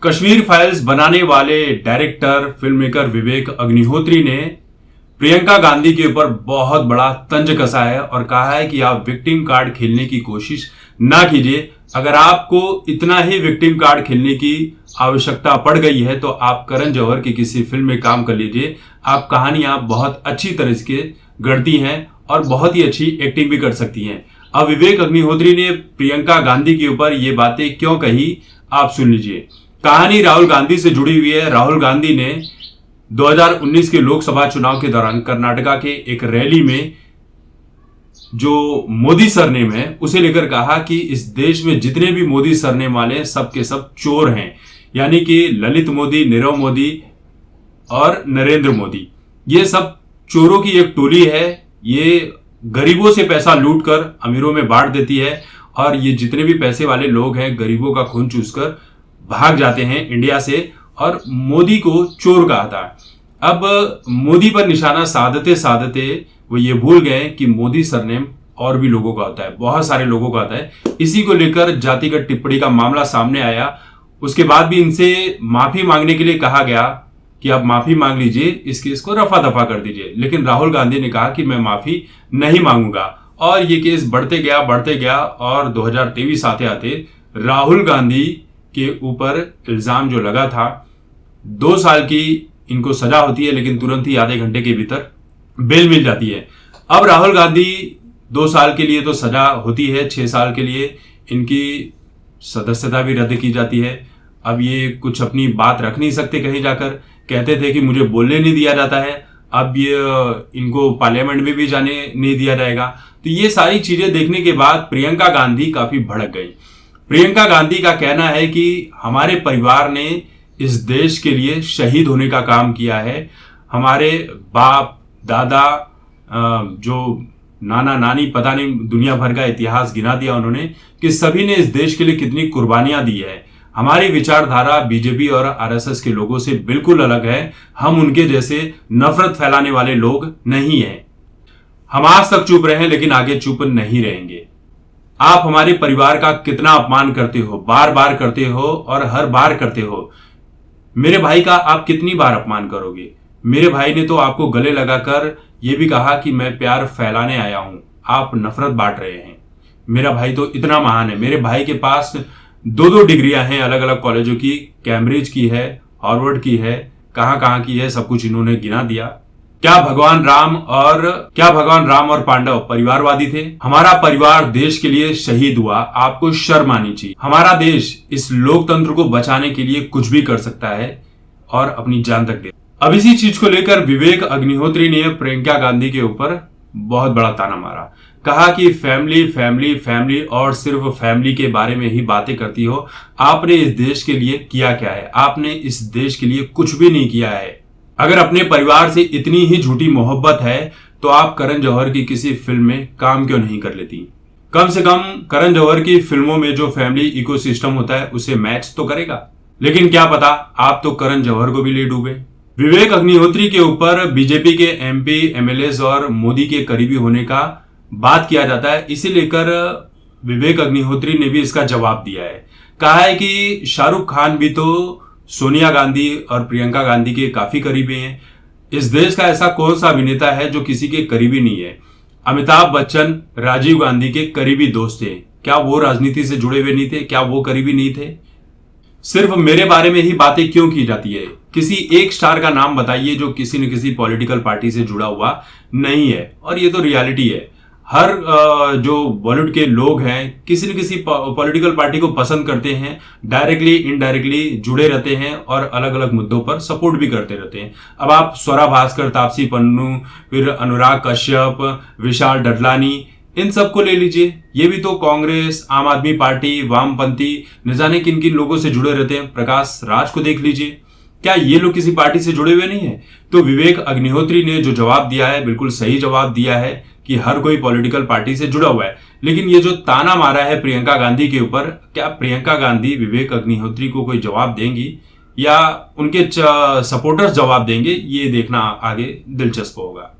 Kashmir files बनाने वाले director film maker Vivek Agnihotri ने प्रियंका गांधी के ऊपर बहुत बड़ा तंज कसा है और कहा है कि आप विक्टिम कार्ड खेलने की कोशिश ना कीजिए। अगर आपको इतना ही विक्टिम कार्ड खेलने की आवश्यकता पड़ गई है तो आप करण जौहर की किसी फिल्म में काम कर लीजिए। आप कहानियां बहुत अच्छी तरह से गढ़ती हैं और बहुत ही अच्छी एक्टिंग भी कर सकती हैं। अब विवेक अग्निहोत्री ने प्रियंका गांधी के ऊपर ये बातें क्यों कही, आप सुन लीजिए। कहानी राहुल गांधी से जुड़ी हुई है। राहुल गांधी ने 2019 के लोकसभा चुनाव के दौरान कर्नाटका के एक रैली में जो मोदी सरनेम है उसे लेकर कहा कि इस देश में जितने भी मोदी सरनेम वाले हैं सब के सब चोर हैं, यानी कि ललित मोदी, नीरव मोदी और नरेंद्र मोदी, ये सब चोरों की एक टोली है। ये गरीबों से पैसा लूट कर अमीरों में बांट देती है और ये जितने भी पैसे वाले लोग हैं गरीबों का खून चूसकर भाग जाते हैं इंडिया से और मोदी को चोर कहा था। अब मोदी पर निशाना साधते साधते वो ये भूल गए कि मोदी सरनेम और भी लोगों का होता है, बहुत सारे लोगों का होता है। इसी को लेकर जातिगत टिप्पणी का मामला सामने आया। उसके बाद भी इनसे माफी मांगने के लिए कहा गया कि आप माफी मांग लीजिए, इस केस को रफा दफा कर दीजिए। लेकिन राहुल गांधी ने कहा कि मैं माफी नहीं मांगूंगा और ये केस बढ़ते गया और 2023 आते आते राहुल गांधी के ऊपर इल्जाम जो लगा था 2 साल की इनको सजा होती है, लेकिन तुरंत ही आधे घंटे के भीतर बेल मिल जाती है। अब राहुल गांधी 2 साल के लिए तो सजा होती है, 6 साल के लिए इनकी सदस्यता भी रद्द की जाती है। अब ये कुछ अपनी बात रख नहीं सकते कहीं जाकर, कहते थे कि मुझे बोलने नहीं दिया जाता है, अब ये इनको पार्लियामेंट में भी जाने नहीं दिया जाएगा। तो ये सारी चीजें देखने के बाद प्रियंका गांधी काफी भड़क गई। प्रियंका गांधी का कहना है कि हमारे परिवार ने इस देश के लिए शहीद होने का काम किया है। हमारे बाप दादा, जो नाना नानी, पता नहीं दुनिया भर का इतिहास गिना दिया उन्होंने कि सभी ने इस देश के लिए कितनी कुर्बानियां दी है। हमारी विचारधारा बीजेपी और आरएसएस के लोगों से बिल्कुल अलग है। हम उनके जैसे नफरत फैलाने वाले लोग नहीं हैं। हम आज तक चुप रहे हैं लेकिन आगे चुप नहीं रहेंगे। आप हमारे परिवार का कितना अपमान करते हो, बार बार करते हो और हर बार करते हो। मेरे भाई का आप कितनी बार अपमान करोगे? मेरे भाई ने तो आपको गले लगाकर यह भी कहा कि मैं प्यार फैलाने आया हूं, आप नफरत बांट रहे हैं। मेरा भाई तो इतना महान है। मेरे भाई के पास 2 डिग्रियां हैं अलग अलग कॉलेजों की, कैम्ब्रिज की है, हार्वर्ड की है, कहां की है, सब कुछ इन्होंने गिना दिया। क्या भगवान राम और पांडव परिवारवादी थे? हमारा परिवार देश के लिए शहीद हुआ, आपको शर्म आनी चाहिए। हमारा देश इस लोकतंत्र को बचाने के लिए कुछ भी कर सकता है और अपनी जान तक दे। अब इसी चीज को लेकर विवेक अग्निहोत्री ने प्रियंका गांधी के ऊपर बहुत बड़ा ताना मारा। कहा कि फैमिली फैमिली फैमिली और सिर्फ फैमिली के बारे में ही बातें करती हो। आपने इस देश के लिए किया क्या है? आपने इस देश के लिए कुछ भी नहीं किया है। अगर अपने परिवार से इतनी ही झूठी मोहब्बत है तो आप करण जौहर की किसी फिल्म में काम क्यों नहीं कर लेती? कम से कम करण जौहर की फिल्मों में जो फैमिली इकोसिस्टम होता है उसे मैच तो करेगा। लेकिन क्या पता, आप तो करण जौहर को भी ले डूबे। विवेक अग्निहोत्री के ऊपर बीजेपी के एमपी, एमएलए और मोदी के करीबी होने का बात किया जाता है। इसी लेकर विवेक अग्निहोत्री ने भी इसका जवाब दिया है। कहा है कि शाहरुख खान भी तो सोनिया गांधी और प्रियंका गांधी के काफी करीबी हैं। इस देश का ऐसा कौन सा अभिनेता है जो किसी के करीबी नहीं है? अमिताभ बच्चन राजीव गांधी के करीबी दोस्त थे, क्या वो राजनीति से जुड़े हुए नहीं थे? क्या वो करीबी नहीं थे? सिर्फ मेरे बारे में ही बातें क्यों की जाती है? किसी एक स्टार का नाम बताइए जो किसी न किसी पॉलिटिकल पार्टी से जुड़ा हुआ नहीं है। और ये तो रियलिटी है। हर जो बॉलीवुड के लोग हैं किसी न किसी पॉलिटिकल पार्टी को पसंद करते हैं, डायरेक्टली इनडायरेक्टली जुड़े रहते हैं और अलग अलग मुद्दों पर सपोर्ट भी करते रहते हैं। अब आप स्वरा भास्कर, तापसी पन्नू, फिर अनुराग कश्यप, विशाल डडलानी, इन सबको ले लीजिए। ये भी तो कांग्रेस, आम आदमी पार्टी, वामपंथी, न जाने किन किन लोगों से जुड़े रहते हैं। प्रकाश राज को देख लीजिए, क्या ये लोग किसी पार्टी से जुड़े हुए नहीं है? तो विवेक अग्निहोत्री ने जो जवाब दिया है बिल्कुल सही जवाब दिया है कि हर कोई पॉलिटिकल पार्टी से जुड़ा हुआ है। लेकिन ये जो ताना मारा है प्रियंका गांधी के ऊपर, क्या प्रियंका गांधी विवेक अग्निहोत्री को कोई जवाब देंगी या उनके सपोर्टर्स जवाब देंगे? ये देखना आगे दिलचस्प होगा।